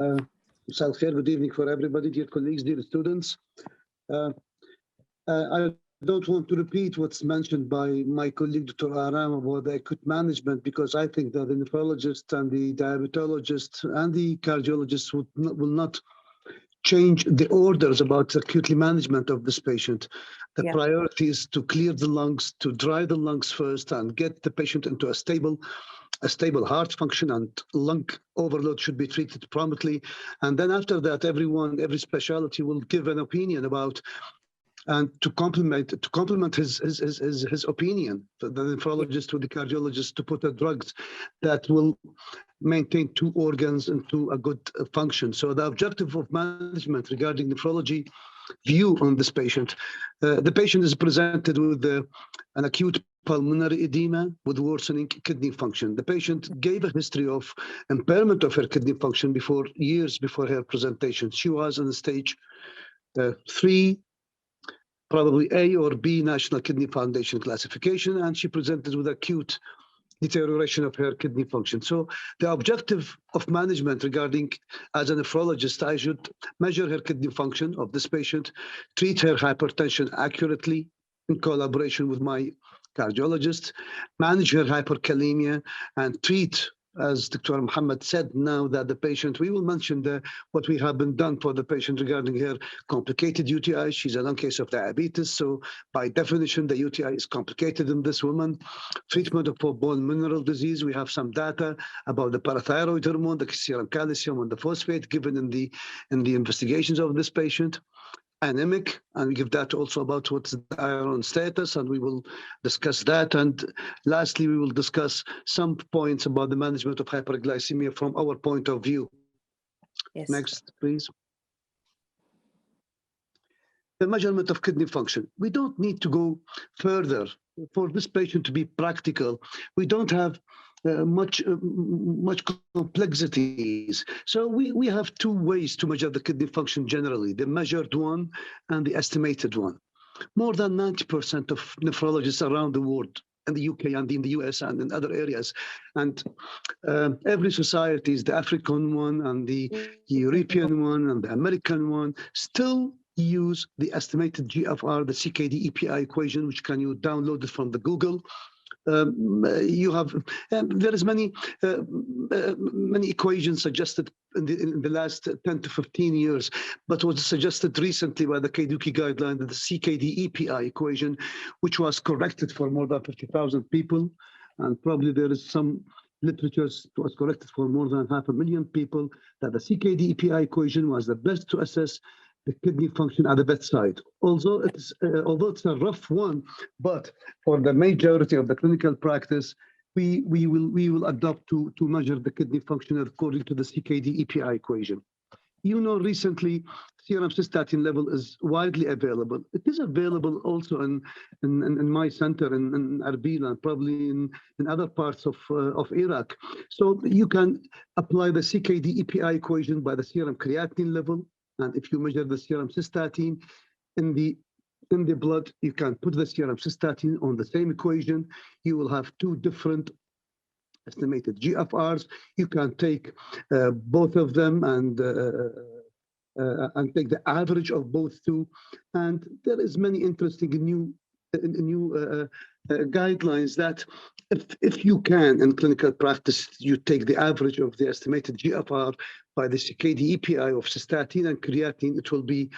Good evening for everybody, dear colleagues, dear students. I don't want to repeat what's mentioned by my colleague, Dr. Aram, about the acute management, because I think that the nephrologist and the diabetologist and the cardiologist will not change the orders about acutely management of this patient. The priority is to clear the lungs, to dry the lungs first, and get the patient into a stable heart function, and lung overload should be treated promptly. And then after that, every specialty will give an opinion about, and to complement his opinion, the nephrologist with the cardiologist, to put the drugs that will maintain two organs into a good function. So the objective of management regarding nephrology view on this patient, the patient is presented with an acute pulmonary edema with worsening kidney function. The patient gave a history of impairment of her kidney function years before her presentation. She was in stage 3, probably A or B National Kidney Foundation classification, and she presented with acute deterioration of her kidney function. So the objective of management regarding, as a nephrologist, I should measure her kidney function of this patient, treat her hypertension accurately in collaboration with my cardiologist, manage her hyperkalemia, and treat, as Dr. Muhammad said, now that the patient, we will mention what we have been done for the patient regarding her complicated UTI. She's a long case of diabetes, so by definition, the UTI is complicated in this woman. Treatment for bone mineral disease, we have some data about the parathyroid hormone, the serum calcium, and the phosphate given in the investigations of this patient. Anemic, and we give that also about what's the iron status, and we will discuss that. And lastly, we will discuss some points about the management of hyperglycemia from our point of view. Yes. Next, please. The measurement of kidney function. We don't need to go further. For this patient to be practical, we don't have much complexities. So we have two ways to measure the kidney function generally, the measured one and the estimated one. More than 90% of nephrologists around the world, in the UK and in the US and in other areas, and every society is the African one and the European one and the American one, still use the estimated GFR, the CKD EPI equation, which can you download it from the Google. You have there is many equations suggested in the last 10 to 15 years, but was suggested recently by the KDUKI guideline, the CKD EPI equation, which was corrected for more than 50,000 people, and probably there is some literature that was corrected for more than 500,000 people, that the CKD EPI equation was the best to assess the kidney function at the bedside. Although it's a rough one, but for the majority of the clinical practice, we will adopt to measure the kidney function according to the CKD EPI equation. You know, recently serum cystatin level is widely available. It is available also in my center in Erbil and probably in other parts of Iraq. So you can apply the CKD EPI equation by the serum creatinine level. And if you measure the serum cystatin in the blood, you can put the serum cystatin on the same equation. You will have two different estimated GFRs. You can take both of them and take the average of both two. And there is many interesting new guidelines that if you can in clinical practice, you take the average of the estimated GFR by the CKD EPI of cystatin and creatinine, it will be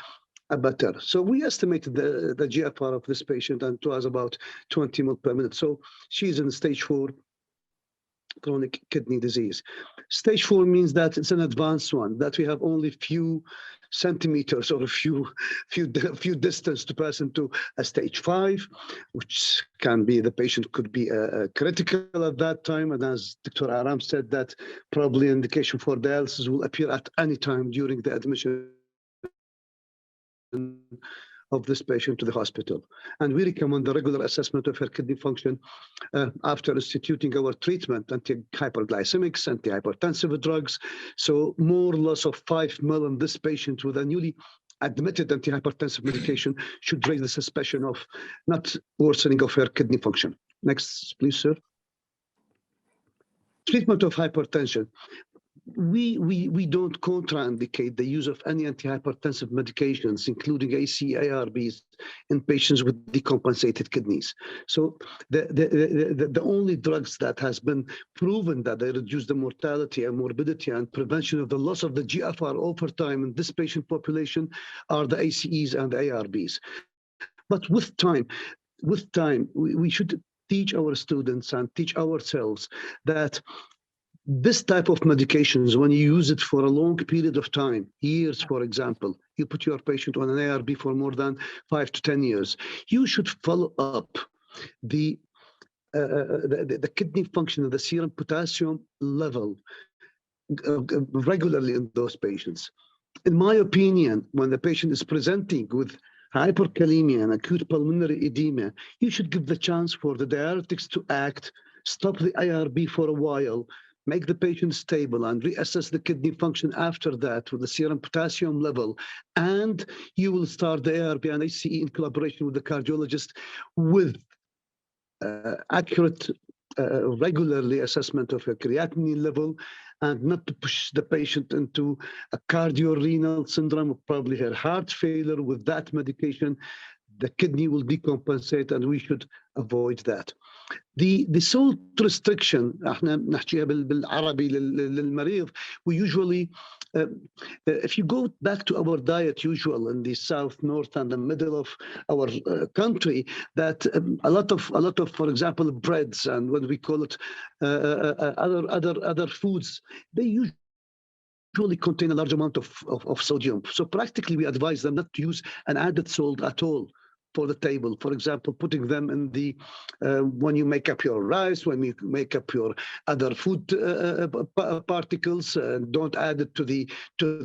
better. So we estimated the GFR of this patient, and it was about 20 ml per minute. So she's in stage 4 chronic kidney disease. Stage 4 means that it's an advanced one, that we have only few centimeters or a few distance to pass into a stage 5, which can be the patient could be critical at that time. And as Dr. Aram said, that probably indication for dialysis will appear at any time during the admission of this patient to the hospital. And we recommend the regular assessment of her kidney function after instituting our treatment, anti-hyperglycemics, antihypertensive drugs. So more loss of 5 ml in this patient with a newly admitted antihypertensive medication should raise the suspicion of not worsening of her kidney function. Next, please, sir. Treatment of hypertension. we don't contraindicate the use of any antihypertensive medications, including ACE/ARBs, in patients with decompensated kidneys. So the only drugs that has been proven that they reduce the mortality and morbidity and prevention of the loss of the GFR over time in this patient population are the ACEs and the ARBs. But with time, we should teach our students and teach ourselves that this type of medications, when you use it for a long period of time, years, for example, you put your patient on an ARB for more than 5 to 10 years, you should follow up the kidney function and the serum potassium level regularly in those patients. In my opinion, when the patient is presenting with hyperkalemia and acute pulmonary edema, you should give the chance for the diuretics to act, stop the IRB for a while, make the patient stable, and reassess the kidney function after that with the serum potassium level. And you will start the ARB and ACE in collaboration with the cardiologist with accurate, regularly assessment of a creatinine level, and not to push the patient into a cardiorenal syndrome, or probably her heart failure with that medication. The kidney will decompensate, and we should avoid that. The salt restriction, احنا نحكيها بالعربي للمريض, we usually, if you go back to our diet usual in the south, north, and the middle of our country, that a lot of, for example, breads and what we call it, other foods, they usually contain a large amount of sodium. So practically, we advise them not to use an added salt at all for the table. For example, putting them in the when you make up your rice, when you make up your other food particles, don't add it to the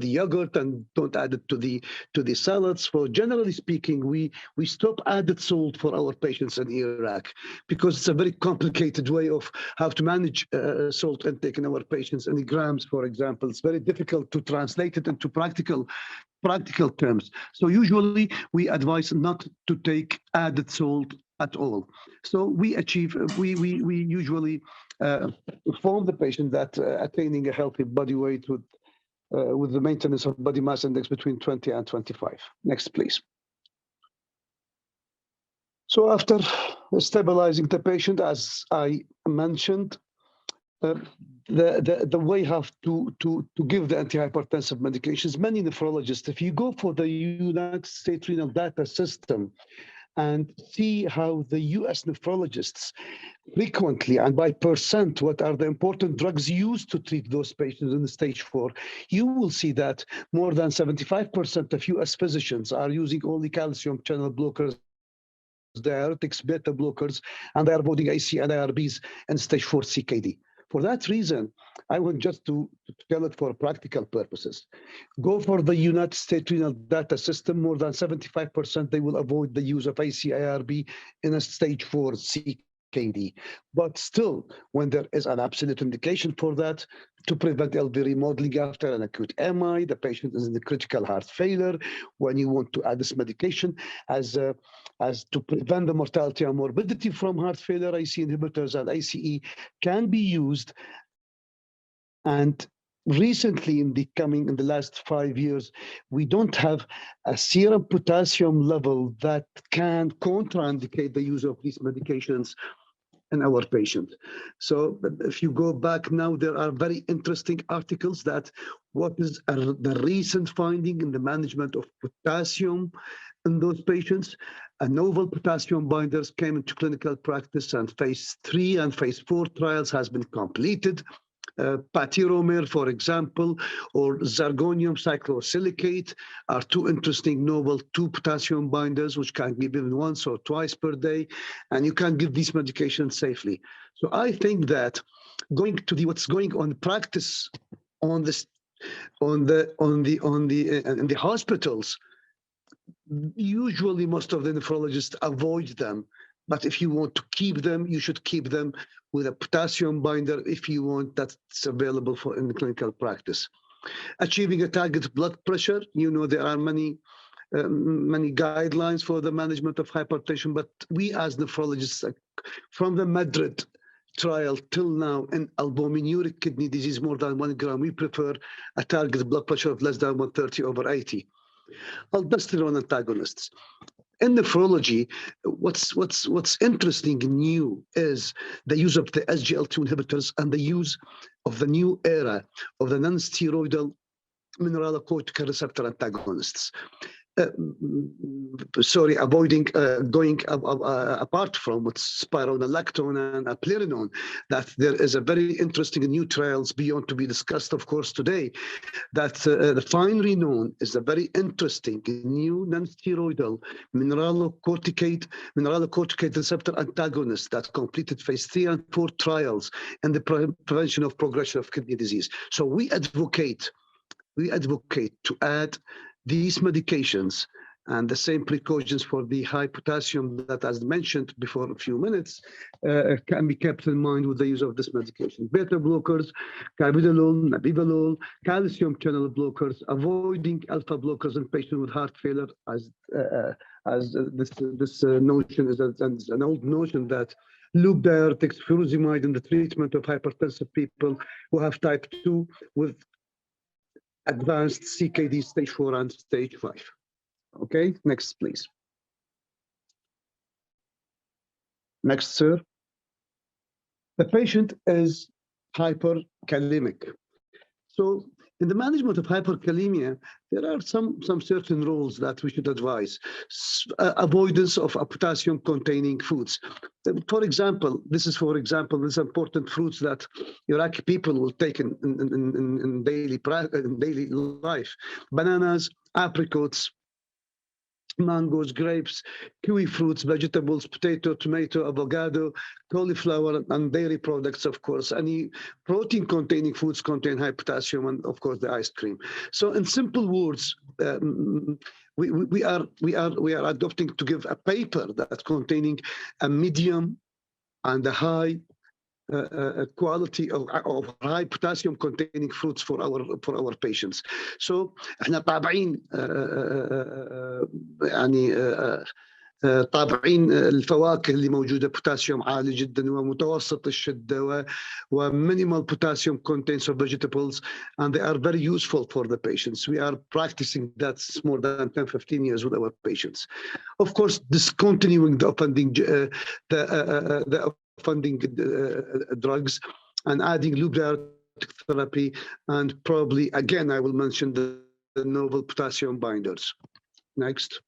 yogurt, and don't add it to the salads. For generally speaking, we stop added salt for our patients in Iraq because it's a very complicated way of how to manage salt intake in our patients in grams, for example. It's very difficult to translate it into practical terms. So usually we advise not to take added salt at all. So we usually inform the patient that attaining a healthy body weight with the maintenance of body mass index between 20 and 25. Next, please. So after stabilizing the patient, as I mentioned, the way how to give the antihypertensive medications, many nephrologists, if you go for the United States Renal Data System and see how the US nephrologists frequently and by percent, what are the important drugs used to treat those patients in the stage 4, you will see that more than 75% of US physicians are using only calcium channel blockers, diuretics, beta blockers, and they are avoiding ACE and IRBs in stage 4 CKD. For that reason, I want just to tell it for practical purposes. Go for the United States Renal Data System. More than 75% they will avoid the use of ACE/IRB in a stage 4 CKD. But still, when there is an absolute indication for that, to prevent LV remodeling after an acute MI, the patient is in the critical heart failure, when you want to add this medication as to prevent the mortality and morbidity from heart failure, ACE inhibitors and ACE can be used. And recently, in the last 5 years, we don't have a serum potassium level that can contraindicate the use of these medications in our patient. So if you go back now, there are very interesting articles that what is the recent finding in the management of potassium in those patients. A novel potassium binders came into clinical practice, and phase 3 and phase 4 trials has been completed. Patiromer, for example, or zirconium cyclosilicate are two interesting novel 2 potassium binders, which can be given once or twice per day, and you can give these medications safely. So I think that going to what's going on practice on this, in the hospitals, usually most of the nephrologists avoid them. But if you want to keep them, you should keep them with a potassium binder if you want that's available for in the clinical practice. Achieving a target blood pressure, there are many guidelines for the management of hypertension, but we as nephrologists from the Madrid trial till now in albuminuric kidney disease more than 1 gram. We prefer a target blood pressure of less than 130/80. Aldosterone antagonists. In nephrology, what's interesting and new is the use of the SGLT2 inhibitors and the use of the new era of the non-steroidal mineralocortical receptor antagonists. Avoiding going apart from what's spironolactone and eplerenone, that there is a very interesting new trials beyond to be discussed, of course, today, that the finally known is a very interesting new non-steroidal mineralocortical receptor antagonist that completed phase 3 and 4 trials in the prevention of progression of kidney disease. So we advocate to add these medications and the same precautions for the high potassium that, as mentioned before a few minutes, can be kept in mind with the use of this medication. Beta blockers, carvedilol, nabivolol, calcium channel blockers, avoiding alpha blockers in patients with heart failure, as this notion is an old notion that loop diuretics, furosemide in the treatment of hypertensive people who have type 2 with advanced CKD stage 4 and stage 5. Okay, next, please. Next, sir. The patient is hyperkalemic. So in the management of hyperkalemia, there are some certain rules that we should advise. Avoidance of potassium-containing foods. For example, this important fruits that Iraqi people will take in daily life. Bananas, apricots, mangoes, grapes, kiwi fruits, vegetables, potato, tomato, avocado, cauliflower, and dairy products, of course. Any protein-containing foods contain high potassium, and of course the ice cream. So, in simple words, we are adopting to give a paper that's containing a medium and a high quality of high potassium containing fruits for our patients. So احنا طابعين طابعين الفواكه اللي موجوده بوتاسيوم عالي جدا ومتوسط الشده ومinimal potassium contents of vegetables, and they are very useful for the patients. We are practicing that more than 10-15 years with our patients. Of course, discontinuing the offending drugs and adding loop diuretic therapy, and probably again I will mention the novel potassium binders. Next.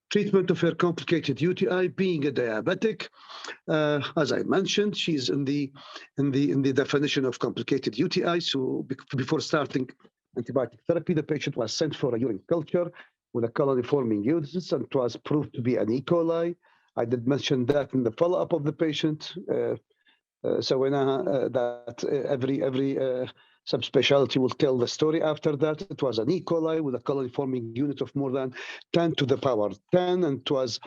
Treatment of her complicated UTI, being a diabetic, as I mentioned, she's in the definition of complicated UTI. So before starting antibiotic therapy, the patient was sent for a urine culture with a colony-forming uterus, and it was proved to be an E. coli. I did mention that in the follow-up of the patient. So we know that every subspecialty will tell the story after that. It was an E. coli with a colony-forming unit of more than 10 to the power 10, and it was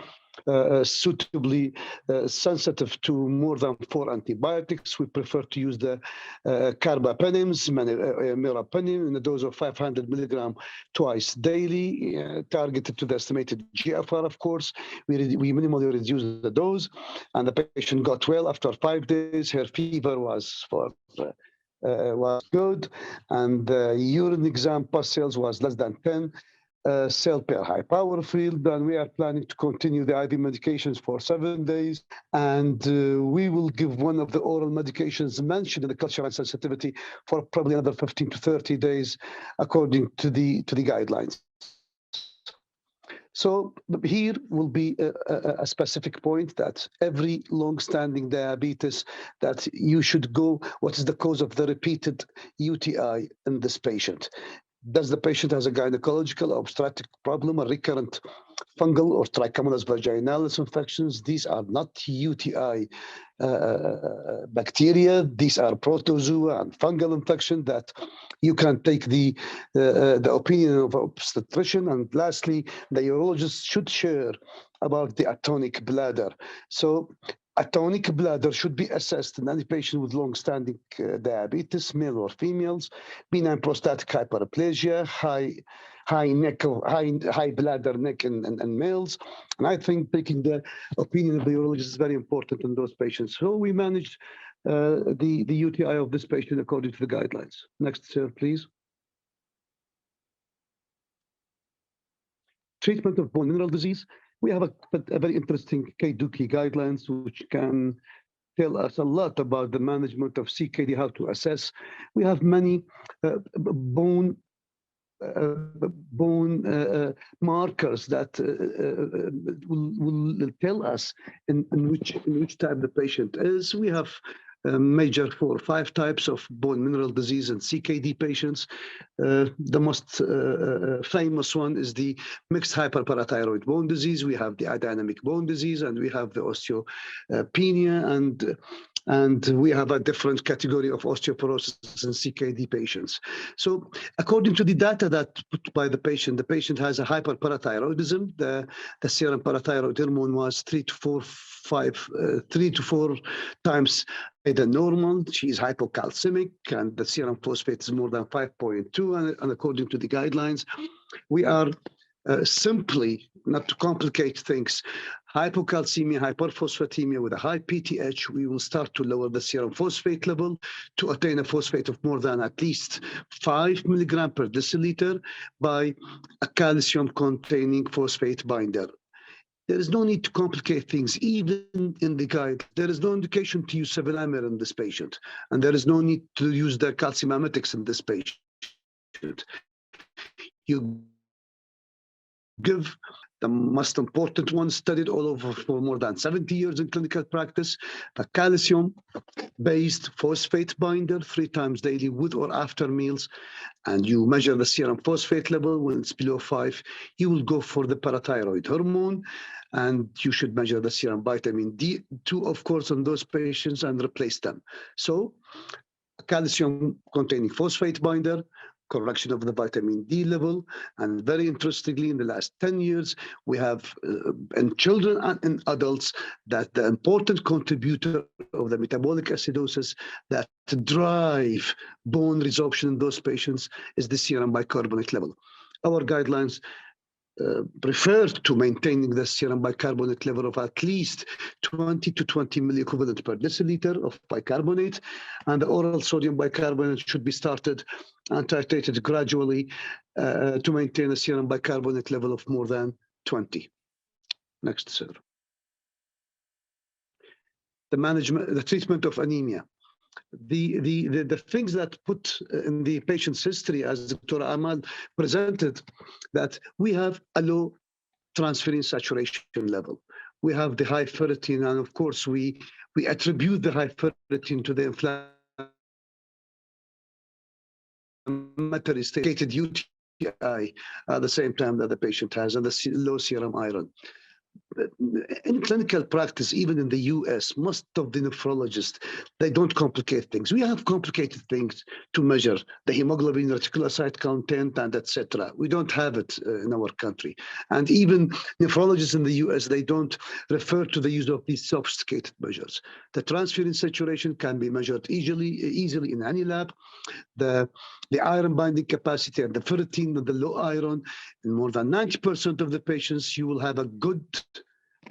suitably sensitive to more than 4 antibiotics. We prefer to use the carbapenems, meropenem, in a dose of 500 milligram twice daily, targeted to the estimated GFR, of course. We minimally reduced the dose, and the patient got well after 5 days. Her fever was good, and the urine exam pus cells was less than 10 cell per high power field. And we are planning to continue the IV medications for 7 days, and we will give one of the oral medications mentioned in the culture and sensitivity for probably another 15 to 30 days, according to the guidelines. So here will be a specific point that every long-standing diabetes, that you should go, what is the cause of the repeated UTI in this patient? Does the patient has a gynecological or obstetric problem, a recurrent fungal or trichomonas vaginalis infections? These are not UTI bacteria. These are protozoa and fungal infection that you can take the opinion of obstetrician. And lastly, the urologist should share about the atonic bladder. So A tonic bladder should be assessed in any patient with long-standing diabetes, male or females, benign prostatic hyperplasia, high bladder neck in males. And I think taking the opinion of the urologist is very important in those patients. So we managed the UTI of this patient according to the guidelines. Next, sir, please. Treatment of bone mineral disease. We have a very interesting KDUKI guidelines, which can tell us a lot about the management of CKD, how to assess. We have many bone markers that will tell us in which type the patient is. We have major 4 or 5 types of bone mineral disease in CKD patients. The most famous one is the mixed hyperparathyroid bone disease. We have the adynamic bone disease, and we have the osteopenia, and we have a different category of osteoporosis in CKD patients. So according to the data that put by the patient has a hyperparathyroidism. The serum parathyroid hormone was 3 to 4 times than normal. She is hypocalcemic, and the serum phosphate is more than 5.2. And according to the guidelines, we are simply, not to complicate things, hypocalcemia, hyperphosphatemia with a high PTH, we will start to lower the serum phosphate level to attain a phosphate of more than at least 5 milligram per deciliter by a calcium-containing phosphate binder. There is no need to complicate things, even in the guide. There is no indication to use sevelamer in this patient, and there is no need to use the calcimimetics in this patient. You give the most important one, studied all over for more than 70 years in clinical practice, a calcium-based phosphate binder 3 times daily with or after meals, and you measure the serum phosphate level. When it's below 5, you will go for the parathyroid hormone, and you should measure the serum vitamin D2, of course, on those patients and replace them. So calcium-containing phosphate binder, correction of the vitamin D level, and very interestingly, in the last 10 years, we have in children and in adults that the important contributor of the metabolic acidosis that drive bone resorption in those patients is the serum bicarbonate level. Our guidelines refer to maintaining the serum bicarbonate level of at least 20 to 20 milliequivalent per deciliter of bicarbonate, and the oral sodium bicarbonate should be started and titrated gradually to maintain a serum bicarbonate level of more than 20. Next, sir. The treatment of anemia. The things that put in the patient's history, as Dr. Amal presented, that we have a low transferrin saturation level. We have the high ferritin, and of course, we attribute the high ferritin to the inflammatory stated UTI at the same time that the patient has, and the low serum iron. In clinical practice, even in the US, most of the nephrologists, they don't complicate things. We have complicated things to measure the hemoglobin reticulocyte content and etc. We don't have it in our country. And even nephrologists in the US, they don't refer to the use of these sophisticated measures. The transferrin saturation can be measured easily in any lab. The iron binding capacity and the ferritin and the low iron, in more than 90% of the patients, you will have a good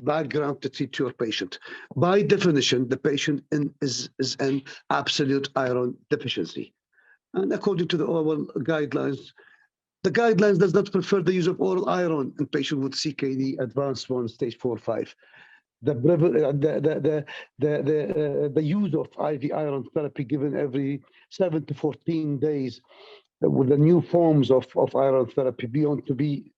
background to treat your patient. By definition, the patient is an absolute iron deficiency. And according to the oral guidelines, the guidelines does not prefer the use of oral iron in patients with CKD advanced 1, stage 4, 5. The use of IV iron therapy given every 7 to 14 days with the new forms of iron therapy beyond to be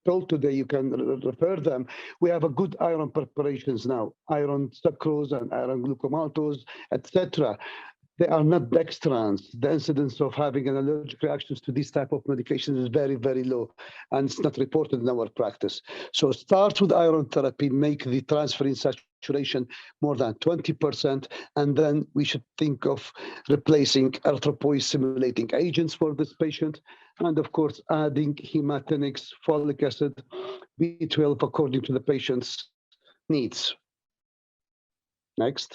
told today, you can refer them. We have a good iron preparations now, iron sucrose and iron glucomaltose, etc. They are not dextrans. The incidence of having an allergic reactions to these type of medications is very, very low, and it's not reported in our practice. So start with iron therapy, make the transferrin saturation more than 20%, and then we should think of replacing erythropoiesis-stimulating agents for this patient, and of course, adding hematinics, folic acid, B12 according to the patient's needs. Next.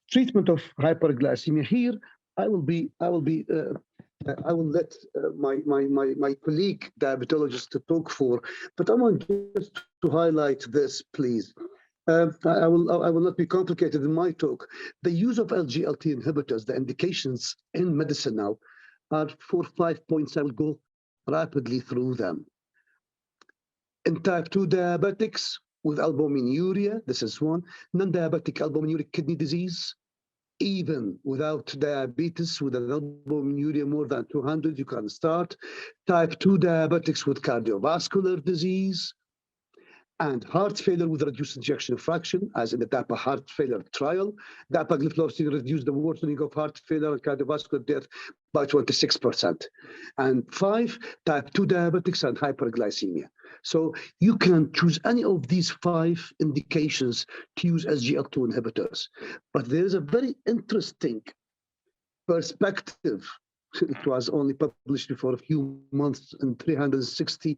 Treatment of hyperglycemia. Here, I will let my colleague diabetologist to talk for, but I want just to highlight this, please. I will not be complicated in my talk. The use of SGLT inhibitors, the indications in medicine now, are 5 points. I will go rapidly through them. In type 2 diabetics with albuminuria, this is one. Non-diabetic albuminuric kidney disease, even without diabetes, with an albuminuria more than 200, you can start. Type 2 diabetics with cardiovascular disease, and heart failure with reduced ejection fraction, as in the DAPA heart failure trial. Dapagliflozin reduced the worsening of heart failure and cardiovascular death by 26%. And 5, type 2 diabetics and hyperglycemia. So you can choose any of these 5 indications to use SGLT2 inhibitors. But there is a very interesting perspective. It was only published for a few months in 360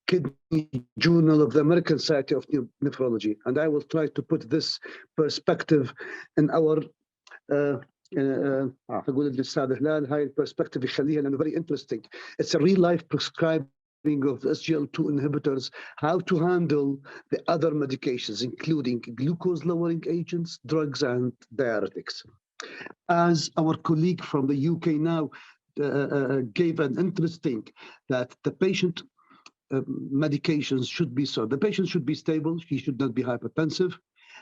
Kidney Journal of the American Society of Nephrology. And I will try to put this perspective in our أقول للأستاذ هلال هاي البرسبكتيف يخليها لأنه very interesting. It's a real life prescribing of SGLT2 inhibitors, how to handle the other medications, including glucose lowering agents, drugs, and diuretics. As our colleague from the UK now gave an interesting that the patient medications should be so. The patient should be stable. He should not be hypertensive.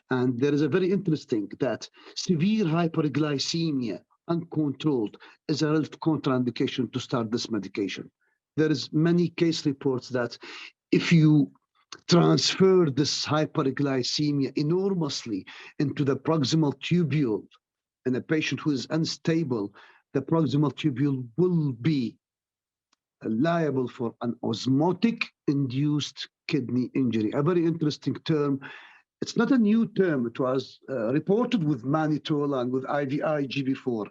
And there is a very interesting that severe hyperglycemia uncontrolled is a relative contraindication to start this medication. There is many case reports that if you transfer this hyperglycemia enormously into the proximal tubule in a patient who is unstable, the proximal tubule will be liable for an osmotic induced kidney injury. A very interesting term. It's not a new term. It was reported with mannitol and with IVIG before,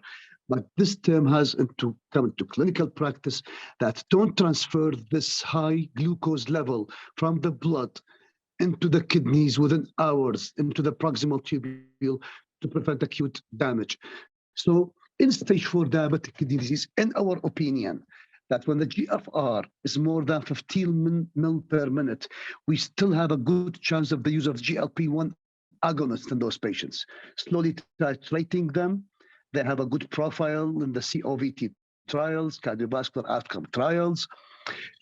but this term has come into clinical practice that don't transfer this high glucose level from the blood into the kidneys within hours, into the proximal tubule to prevent acute damage. So in stage 4 diabetic kidney disease, in our opinion, that when the GFR is more than 15 mil per minute, we still have a good chance of the use of GLP-1 agonists in those patients. Slowly titrating them, they have a good profile in the COVT trials, cardiovascular outcome trials.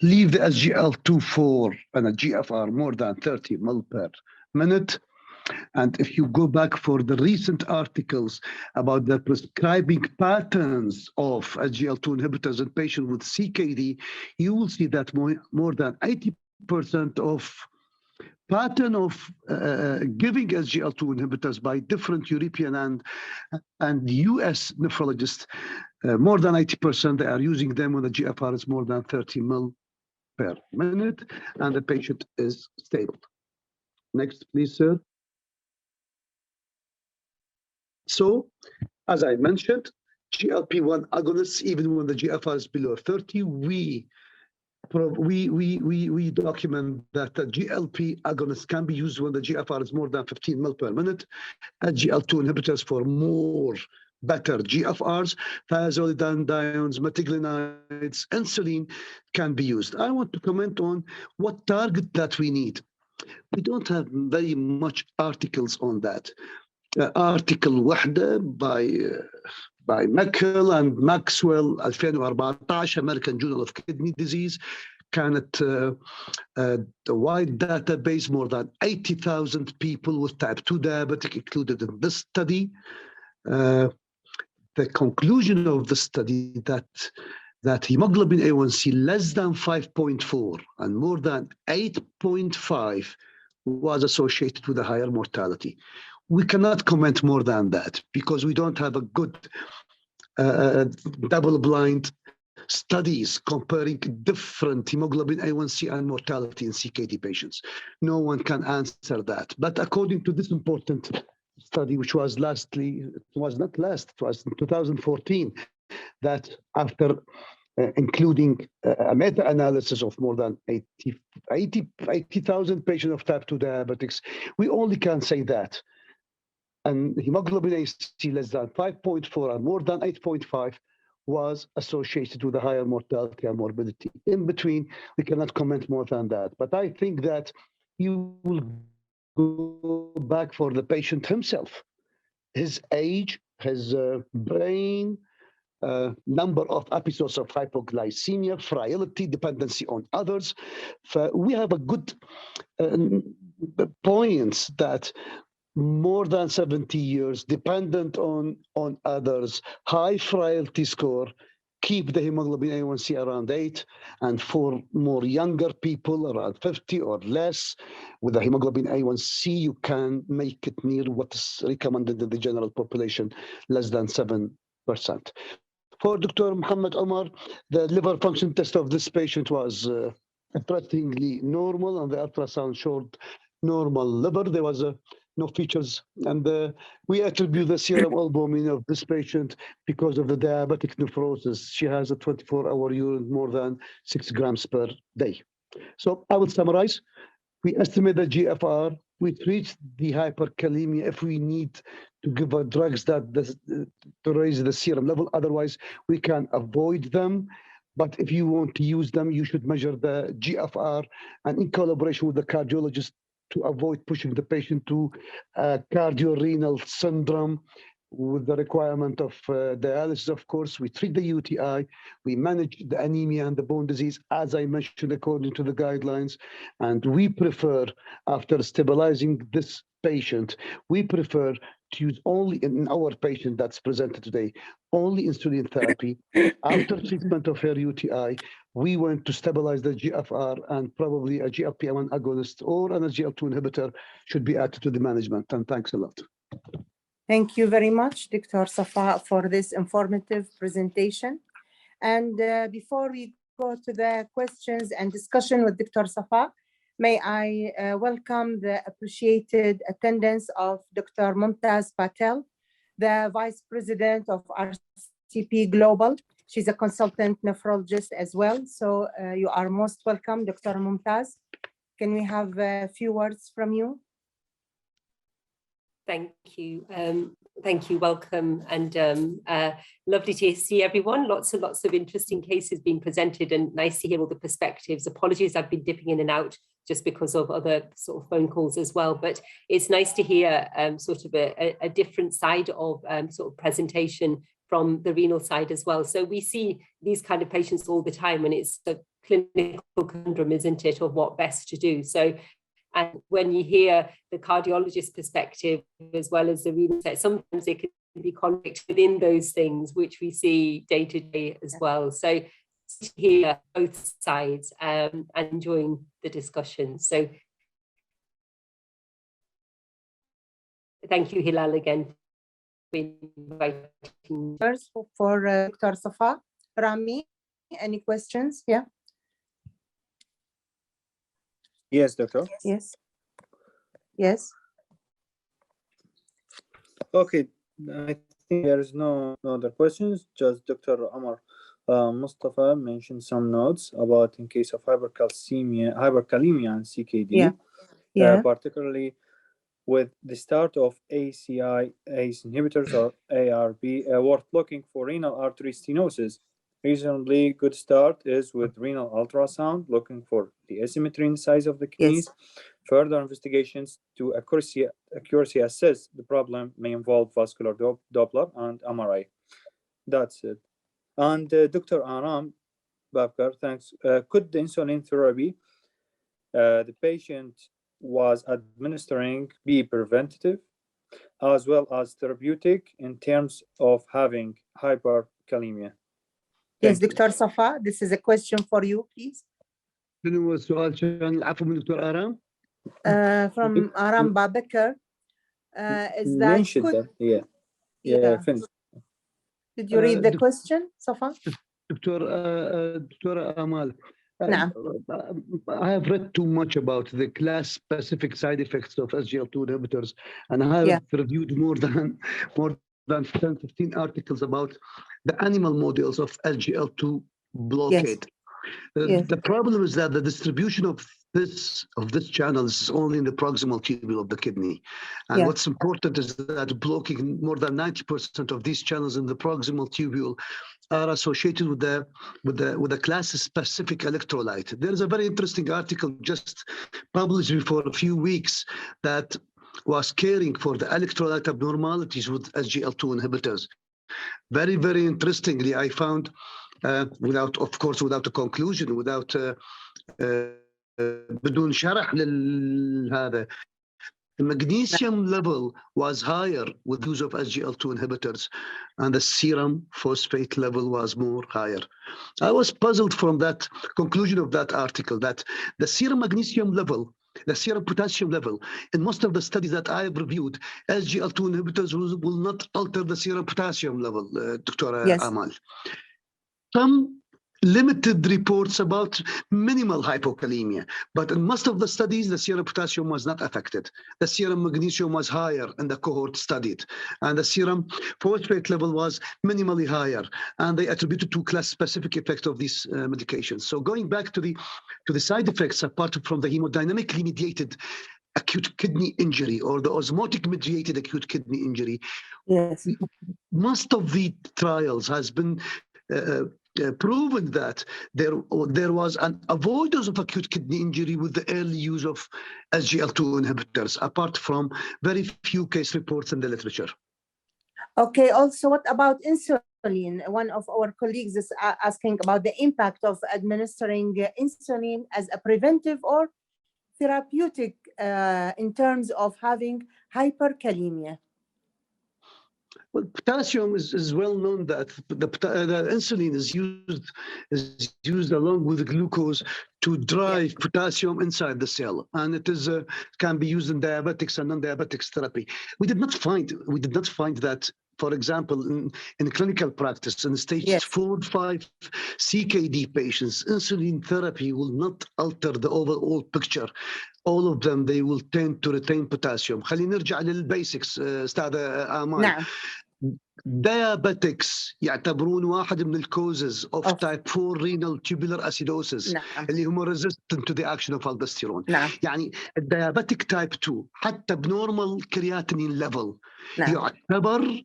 Leave the SGLT2 for and a GFR more than 30 mil per minute. And if you go back for the recent articles about the prescribing patterns of SGLT2 inhibitors in patients with CKD, you will see that more than 80% of pattern of giving SGLT2 inhibitors by different European and US nephrologists, more than 80% they are using them when the GFR is more than 30 mil per minute and the patient is stable. Next, please, sir. So, as I mentioned, GLP-1 agonists, even when the GFR is below 30, we document that the GLP agonists can be used when the GFR is more than 15 mil per minute. SGLT2 inhibitors for better GFRs, thiazolidinediones, metiglinides, insulin can be used. I want to comment on what target that we need. We don't have very much articles on that. Article واحدة by Meckel and Maxwell 2014 American Journal of Kidney Disease كانت the wide database, more than 80,000 people with type 2 diabetic included in this study. The conclusion of the study that hemoglobin A1C less than 5.4 and more than 8.5 was associated with a higher mortality. We cannot comment more than that because we don't have a good double-blind studies comparing different hemoglobin A1C and mortality in CKD patients. No one can answer that. But according to this important study, which was it was in 2014, that after including a meta-analysis of more than 80,000 patients of type 2 diabetics. We only can say that. And hemoglobin A1C less than 5.4 and more than 8.5 was associated with a higher mortality and morbidity. In between, we cannot comment more than that. But I think that you will go back for the patient himself, his age, his brain, number of episodes of hypoglycemia, frailty, dependency on others. We have a good points that more than 70 years, dependent on others, high frailty score, keep the hemoglobin A1C around 8, and for more younger people, around 50 or less, with the hemoglobin A1C, you can make it near what is recommended in the general population, less than 7%. For Dr. Muhammad Omar, the liver function test of this patient was interestingly normal, and the ultrasound showed normal liver. There was no features, and we attribute the serum albumin of this patient because of the diabetic nephrosis. She has a 24-hour urine more than 6 grams per day. So I will summarize. We estimate the GFR. We treat the hyperkalemia if we need to give her drugs that to raise the serum level. Otherwise, we can avoid them. But if you want to use them, you should measure the GFR, and in collaboration with the cardiologist, to avoid pushing the patient to cardiorenal syndrome with the requirement of dialysis. Of course, we treat the UTI, we manage the anemia and the bone disease, as I mentioned, according to the guidelines. And we prefer, after stabilizing this patient, we prefer to use only, in our patient that's presented today, only insulin therapy. After treatment of her UTI, we want to stabilize the GFR, and probably a GLP-1 agonist or an SGLT2 inhibitor should be added to the management. And thanks a lot. Thank you very much, Dr. Safa, for this informative presentation. And before we go to the questions and discussion with Dr. Safa, may I welcome the appreciated attendance of Dr. Mumtaz Patel, the Vice President of RCP Global. She's a consultant nephrologist as well. So you are most welcome, Dr. Mumtaz. Can we have a few words from you? Thank you. Thank you. Welcome, and lovely to see everyone. Lots and lots of interesting cases being presented, and nice to hear all the perspectives. Apologies, I've been dipping in and out just because of other sort of phone calls as well. But it's nice to hear sort of a different side of sort of presentation from the renal side as well. So we see these kind of patients all the time, and it's a clinical conundrum, isn't it, of what best to do. So, and when you hear the cardiologist perspective as well as the renal side, sometimes there can be conflict within those things, which we see day to day as well. So to hear both sides and enjoying the discussion. So thank you, Hilal, again for inviting. For Dr. Safa. Rami, any questions? Yeah. Yes, doctor. Yes. Yes. Okay, I think there is no other questions. Just Dr. Omar Mustafa mentioned some notes about in case of hyperkalemia and CKD, particularly with the start of ACE inhibitors or ARB, worth looking for renal artery stenosis. Reasonably good start is with renal ultrasound, looking for the asymmetry in the size of the kidneys. Further investigations to accuracy assess the problem may involve vascular Doppler and MRI. That's it. And Dr. Aram Babkar, thanks. Could the insulin therapy the patient was administering be preventative as well as therapeutic in terms of having hyperkalemia? Yes, Dr. Safa, this is a question for you, please. From Aram Babakar. Is that could... Yeah, finished. Did you read the question, Safa? Dr. Amal, I have read too much about the class-specific side effects of SGLT2 inhibitors, and I have reviewed more than 10, 15 articles about the animal models of SGLT2 blockade. The problem is that the distribution of this channel is only in the proximal tubule of the kidney. And what's important is that blocking more than 90% of these channels in the proximal tubule are associated with the class-specific electrolyte. There is a very interesting article just published before a few weeks that was caring for the electrolyte abnormalities with SGLT2 inhibitors. Very, very interestingly, I found, without a conclusion, without بدون شرح لهذا, the magnesium level was higher with use of SGLT2 inhibitors, and the serum phosphate level was more higher. I was puzzled from that conclusion of that article that the serum magnesium level, the serum potassium level, in most of the studies that I have reviewed, SGLT2 inhibitors will not alter the serum potassium level, Dr. Amal. Some limited reports about minimal hypokalemia, but in most of the studies, the serum potassium was not affected. The serum magnesium was higher in the cohort studied, and the serum phosphate level was minimally higher, and they attributed to class-specific effect of these medications. So going back to the side effects, apart from the hemodynamically mediated acute kidney injury or the osmotic mediated acute kidney injury, most of the trials has been proven that there was an avoidance of acute kidney injury with the early use of SGLT2 inhibitors, apart from very few case reports in the literature. Okay, also what about insulin? One of our colleagues is asking about the impact of administering insulin as a preventive or therapeutic in terms of having hyperkalemia. Well, potassium is well known that the insulin is used along with glucose to drive potassium inside the cell, and it is can be used in diabetics and non-diabetics therapy. We did not find that, for example, in clinical practice in stage 4 and 5 CKD patients, insulin therapy will not alter the overall picture. All of them, they will tend to retain potassium. خلينا نرجع للبيسكس استاذ آمال. نعم. Diabetics يعتبرون واحد من الكوزز of type 4 renal tubular acidosis اللي هم resistant to the action of aldosterone. يعني الديابيتك type 2 حتى بنورمال كرياتينين level يعتبر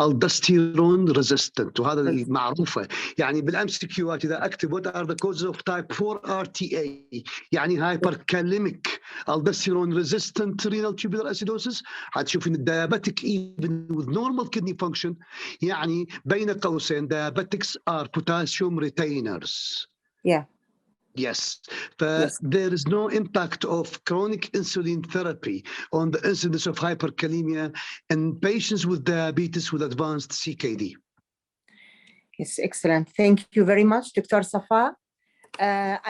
aldosterone resistant، وهذا المعروفه. يعني بالامس كيوات اذا اكتب what are the causes of type 4 RTA يعني hyperkalemic aldosterone resistant renal tubular acidosis، حتشوف ان الديابيتك even with normal kidney function يعني بين قوسين diabetics are potassium retainers. Yes, but there is no impact of chronic insulin therapy on the incidence of hyperkalemia in patients with diabetes with advanced CKD. Yes, excellent. Thank you very much, Dr. Safa.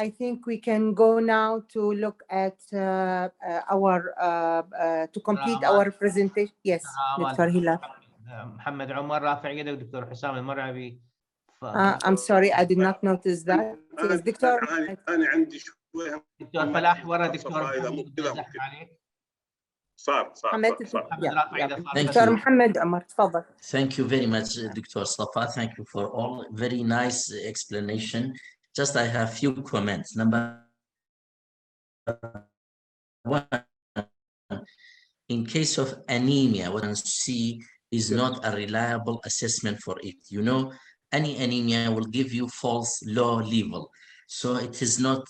I think we can go now to look at to complete our presentation. Yes, Dr. Hilal. محمد عمر رافع يده ودكتور حسام المرعبي. I'm sorry, I did not notice that. Yes, دكتور. أنا عندي شوية. دكتور فلاح ورا دكتور صار. دكتور محمد عمر تفضل. Thank you very much, Dr. Safa. Thank you for all very nice explanation. Just I have few comments. Number one, in case of anemia, what you see is not a reliable assessment for it. You know, any anemia will give you false low level. So it is not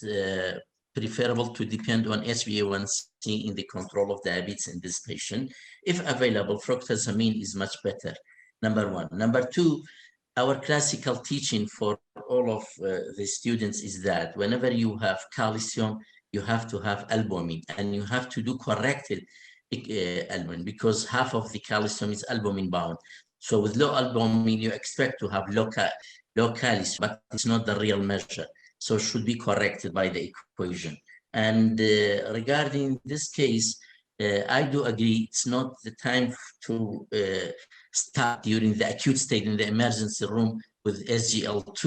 preferable to depend on HbA1c in the control of diabetes in this patient. If available, fructosamine is much better, number one. Number two, our classical teaching for all of the students is that whenever you have calcium, you have to have albumin, and you have to do corrected albumin because half of the calcium is albumin bound. So with low albumin, you expect to have low calcium, but it's not the real measure. So it should be corrected by the equation. And regarding this case, I do agree it's not the time to start during the acute state in the emergency room with SGL2.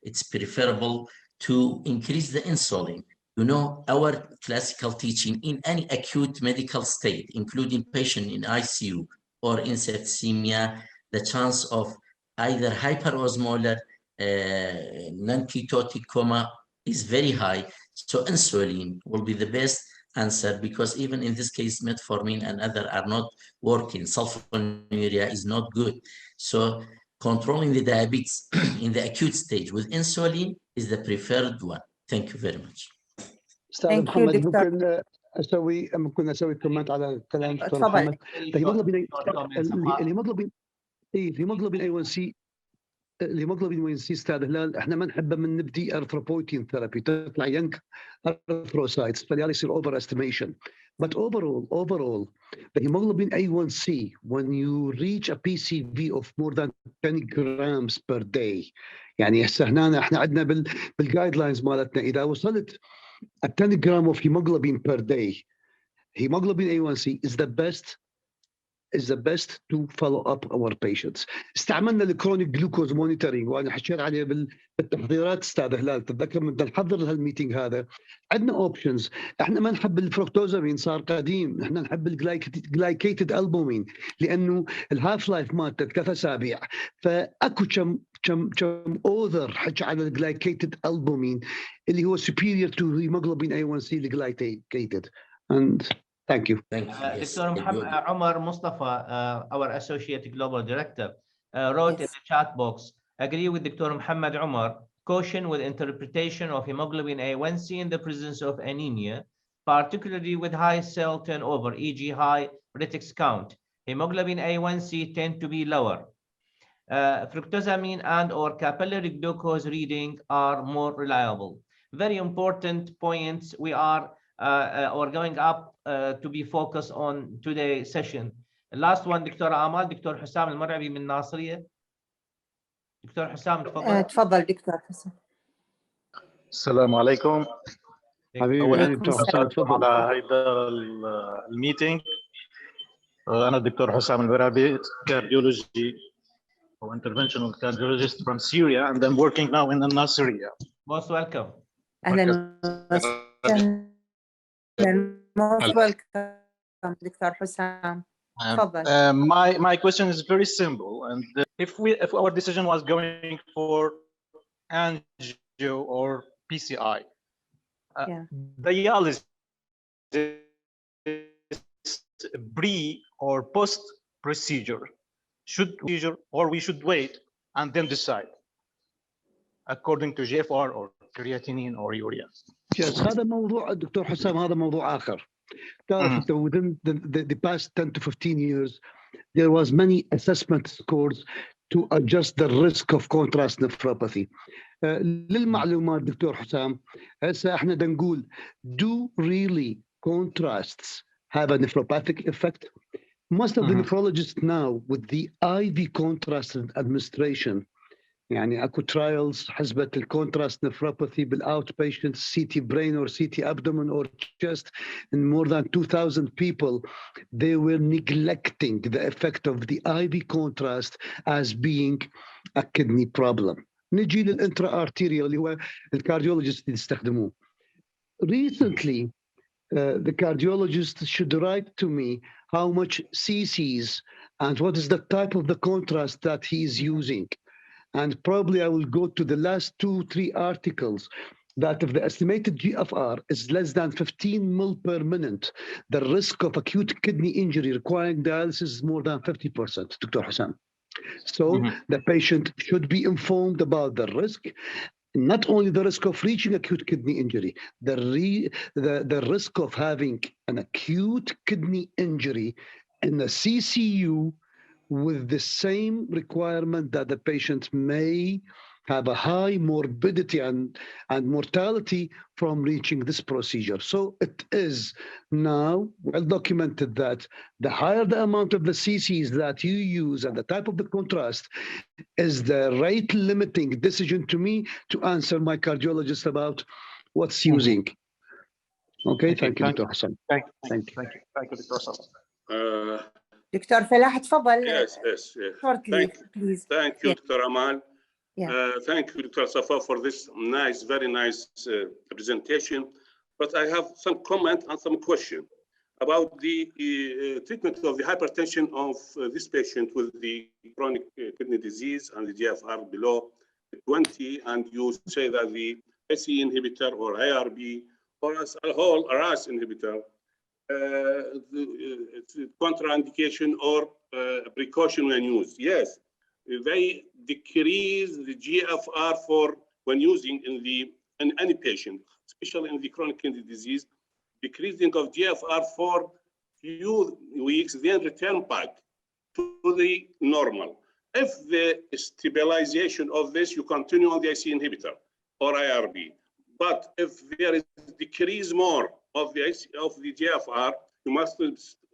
It's preferable to increase the insulin. You know, our classical teaching in any acute medical state, including patient in ICU or in septicemia, the chance of either hyperosmolar non-ketotic coma is very high. So insulin will be the best answer, because even in this case, metformin and other are not working. Sulfonylurea is not good. So controlling the diabetes in the acute stage with insulin is the preferred one. Thank you very much. استاذ Thank you, محمد دكتور. ممكن اسوي كومنت على كلام دكتور تفضل. محمد. الهيموجلوبين A1C استاذ هلال احنا ما نحبه من نبدي ارثروبويتين ثيرابي تطلع ينك ارثروسايتس فلذلك يصير اوفر استيميشن. But overall, the hemoglobin A1C, when you reach a PCV of more than 10 grams per day, يعني هسه هنا احنا عندنا بالجايد لاينز مالتنا اذا وصلت 10 gram of hemoglobin per day, hemoglobin A1C is the best to follow up our patients. استعملنا الكرونيك جلوكوز مونيتورينج وانا حكيت عليه بالتحضيرات استاذ هلال. تتذكر من نحضر هالميتنج هذا عندنا اوبشنز. احنا ما نحب الفركتوزامين صار قديم، احنا نحب الجلايكيتد البومين لانه الهاف لايف مالته 3 اسابيع. فاكو كم اوذر حكى على الجلايكيتد البومين اللي هو superior to hemoglobin A1C الجلايكيتد. And thank you. Dr. Umar Mustafa, our Associate Global Director, wrote in the chat box, agree with Dr. Muhammad Umar, caution with interpretation of hemoglobin A1C in the presence of anemia, particularly with high cell turnover, e.g. high retics count. Hemoglobin A1C tend to be lower. Fructosamine and or capillary glucose reading are more reliable. Very important points we are going up to be focused on today's session. The last one, Dr. Amal, Dr. Hussam المرعبي من ناصرية. دكتور حسام تفضل. تفضل دكتور حسام. السلام عليكم. حبيبي دكتور حسام تفضل. على هيدا الميتينج. أنا الدكتور حسام المرعبي, cardiology or interventional cardiologist from Syria, and I'm working now in Nasiriyah. Most welcome. أهلا وسهلا. Most welcome, Dr. Hussam. تفضل. My question is very simple, and if our decision was going for angio or PCI, dialysis pre or post procedure, or we should wait and then decide according to GFR or creatinine or urea. Yes, هذا موضوع دكتور حسام، هذا موضوع آخر. تعرف within the past 10 to 15 years there was many assessment scores to adjust the risk of contrast nephropathy. للمعلومات دكتور حسام، هسه احنا نقول do really contrasts have a nephropathic effect? Most of the nephrologists now with the IV contrast administration، يعني اكو trials حسبت الكونتراست nephropathy بالاوتباتient CT brain or CT abdomen or chest in more than 2,000 people. They were neglecting the effect of the IV contrast as being a kidney problem. نجي للانترا arterial اللي هو الكارديولوجيست اللي يستخدموه. Recently the cardiologist should write to me how much cc's and what is the type of the contrast that he is using. And probably I will go to the last 2-3 articles that if the estimated GFR is less than 15 ml per minute, the risk of acute kidney injury requiring dialysis is more than 50%, Dr. Hassan. So the patient should be informed about the risk, not only the risk of reaching acute kidney injury, the risk of having an acute kidney injury in the CCU with the same requirement that the patient may have a high morbidity and mortality from reaching this procedure. So it is now well documented that the higher the amount of the cc's that you use and the type of the contrast is the rate limiting decision to me to answer my cardiologist about what's using. Okay, thank you, Dr. Hassan. Thank you, Dr. Hassan. دكتور فلاح تفضل. Yes. Shortly, please. Thank you, Dr. Amal. Yeah. Thank you, Dr. Safa, for this very nice presentation. But I have some comment and some question about the treatment of the hypertension of this patient with the chronic kidney disease and the GFR below 20. And you say that the ACE inhibitor or IRB or as a whole RAS inhibitor, contraindication or precaution when used. Yes, they decrease the GFR for when using in any patient, especially in the chronic kidney disease, decreasing of GFR for few weeks, then return back to the normal. If the stabilization of this, you continue on the ACE inhibitor or IRB. But if there is decrease more of the GFR, you must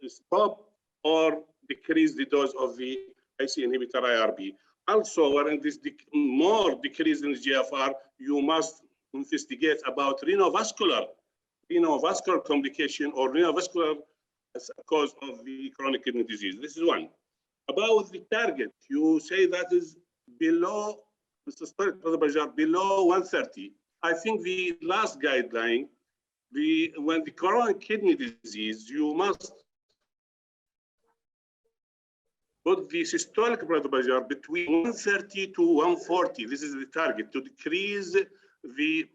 stop or decrease the dose of the ACE inhibitor IRB. Also, when this more decrease in the GFR, you must investigate about renovascular complication or renovascular as a cause of the chronic kidney disease. This is one. About the target, you say that is below systolic blood pressure below 130. I think the last guideline, when the chronic kidney disease, you must put the systolic blood pressure between 130 to 140. This is the target to decrease the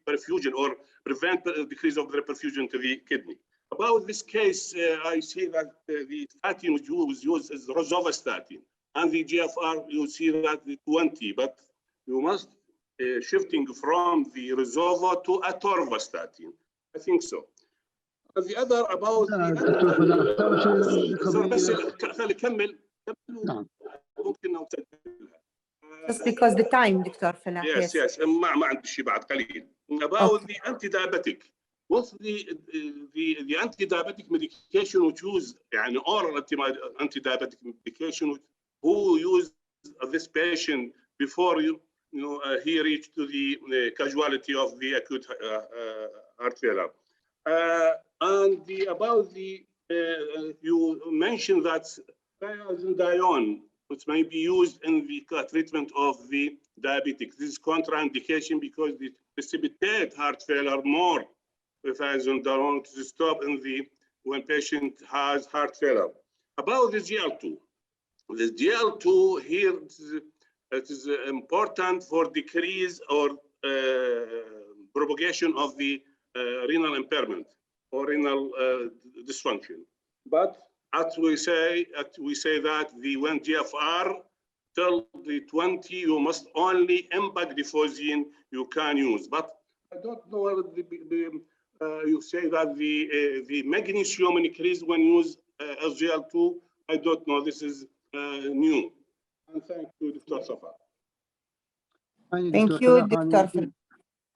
perfusion or prevent the decrease of the perfusion to the kidney. About this case, I see that the statin which was used is rosuvastatin, and the GFR you see that the 20, but you must shifting from the Rosuva to atorvastatin. I think so. The other about خلي كمل ممكن Just because the time, Dr. Falah. Yes. ما عندي شيء بعد قليل. About the anti-diabetic. What's the anti-diabetic medication which use يعني oral anti-diabetic medication who use this patient before he reached to the casualty of the acute heart failure. And about the you mentioned that thiazolidine, which may be used in the treatment of the diabetic. This is contraindication because it precipitates heart failure more. Thiazolidine to stop in when patient has heart failure. About the GL2, the GL2 here it is important for decrease or propagation of the renal impairment or renal dysfunction. But as we say that when GFR till the 20, you must only empagliflozin you can use. But I don't know you say that the magnesium increase when used SGL2. I don't know. This is new. And thank you, Dr. Safa. Thank you, Dr.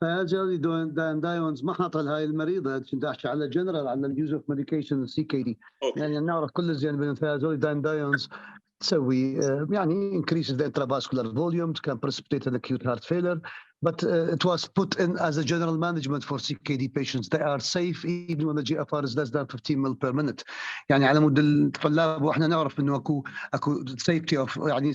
thiazolidine ما حاطها لهاي المريضه تحكي على جنرال على اليوز اوف ميديكيشن CKD. يعني نعرف كل زين بين thiazolidine diones تسوي يعني increases the intravascular volume, can precipitate an acute heart failure, but it was put in as a general management for CKD patients. They are safe even when the GFR is less than 15 ml per minute. يعني على مود الطلاب واحنا نعرف انه اكو safety of يعني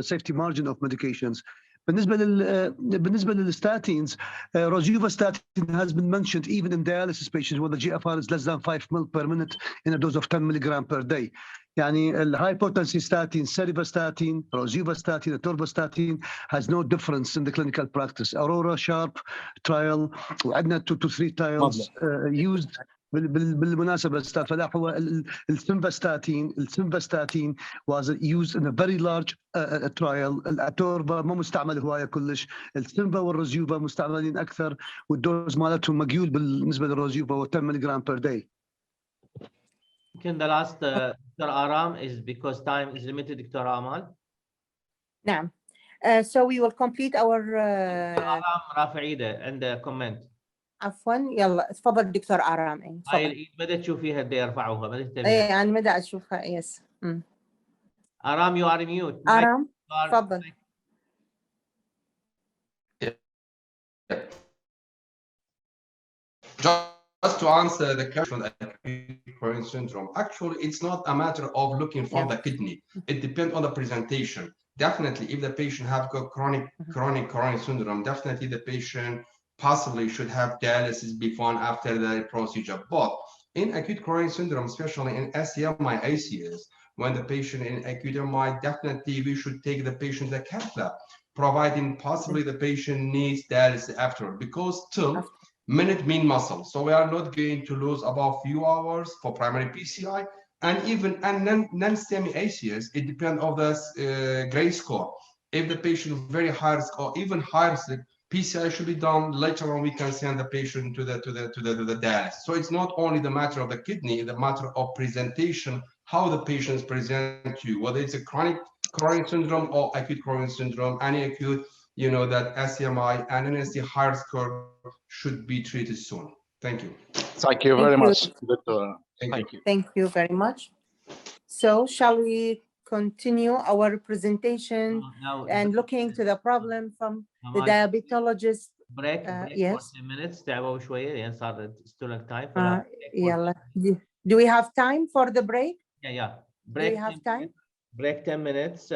safety margin of medications. بالنسبه للstatins, rosuvastatin has been mentioned even in dialysis patients where the GFR is less than 5 ml per minute in a dose of 10 milligram per day. يعني high potency statin, serivastatin, rosuvastatin, atorvastatin has no difference in the clinical practice. Aurora Sharp trial وعندنا 2 to 3 trials used. بالمناسبة أستاذ فلاح هو السمفاستاتين was used in a very large trial. الأتورفا ما مستعمل هواية كلش. السمفا والروزيوفا مستعملين أكثر والدوز مالتهم مقيول بالنسبة للروزيوفا هو 10 milligram per day. Can the last Dr. Aram is because time is limited, Dr. Amal. نعم. So we will complete our Aram رافع ايده عنده comment. عفوا يلا تفضل دكتور آرام. هاي الايد بدأت تشوفيها بدي يرفعوها بدأت تنزل. ايه انا بدأت اشوفها. يس. آرام you are mute. آرام تفضل. Just to answer the question on acute coronary syndrome, actually, it's not a matter of looking from the kidney. It depends on the presentation. Definitely, if the patient have got chronic coronary syndrome, definitely the patient possibly should have dialysis before and after the procedure. But in acute coronary syndrome, especially in SCMI ACS, when the patient in acute MI, definitely we should take the patient to the cath lab providing possibly the patient needs dialysis after, because still minute mean muscle. So we are not going to lose about few hours for primary PCI, and even non-STEMI ACS, it depends on the gray score. If the patient is very high risk or even high risk, PCI should be done. Later on, we can send the patient to the dialysis. So it's not only the matter of the kidney, it's the matter of presentation, how the patients present to you, whether it's a chronic coronary syndrome or acute coronary syndrome, any acute, that SCMI and NSD higher score should be treated soon. Thank you. Thank you very much, Doctor. Thank you. Thank you very much. So shall we continue our presentation and looking to the problem from the diabetologist? Break yes. 10 minutes. تعبوا شوية يعني صار student time. يلا. Do we have time for the break? Yeah. Do we have time? Break 10 minutes.